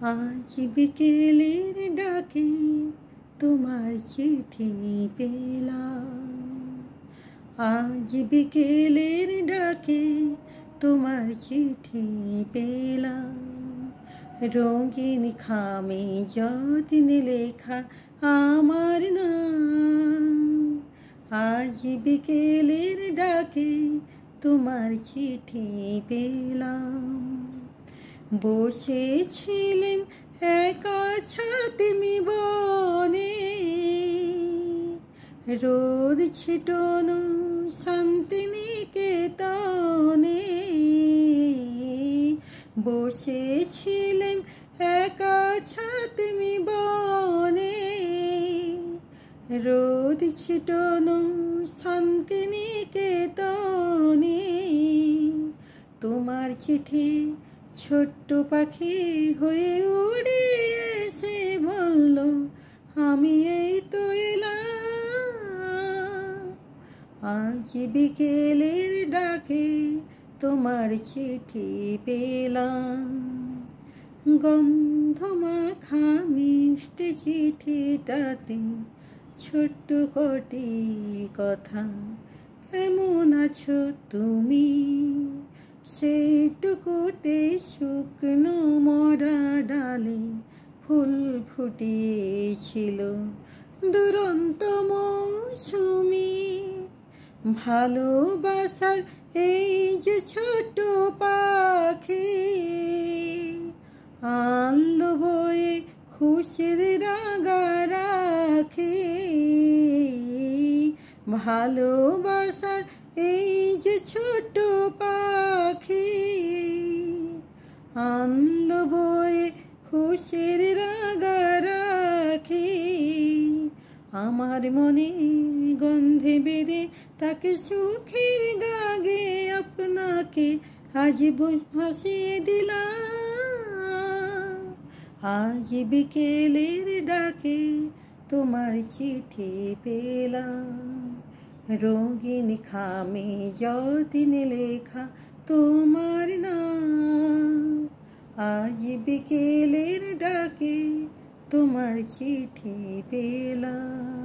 আজ বিকেলের ডাকে তোমার চিঠি পেলাম। আজ বিকেলের ডাকে তোমার চিঠি পেলাম। রঙিন খামে যত্নে লেখা আমার নাম। আজ বিকেলের ডাকে তোমার চিঠি পেলাম। বসেছিলেন একা ছাতিমি বনে, রোদ ছিটানো শান্তিনিকেতনে। বসেছিলেন একা ছাতিমি বনে, রোদ ছিটানো শান্তিনিকেতনে। তোমার চিঠি ছোট্ট পাখি হয়ে উড়ে এসে বলল, আমি এই তো এলাম। আজ বিকেলের ডাকে তোমার চিঠি পেলাম। গন্ধ মাখা মিষ্টি চিঠিটাতে ছোট্ট কটি কথা, কেমন আছো তুমি, সেইটুকুতে শুকনো মরা ডালে ফুল ফুটিয়েছিল দুরন্ত মৌসুমি। ভালোবাসার এই যে ছোট পাখি, আনলো বয়ে খুশির রাগারাখি। ভালোবাসার এই যে ছোট পাখি, আনলো বয়ে খুশির রাগারাখি। আমার মনে গন্ধে বেঁধে তাকে সুখের গাগে আপনাকে আজ ভাসিয়ে দিলাম। আজ বিকেলের ডাকে তোমার চিঠি পেলাম। রঙিন খামে যত্নে লেখা তোমার নাম। আজ বিকেলের ডাকে তোমার চিঠি পেলাম।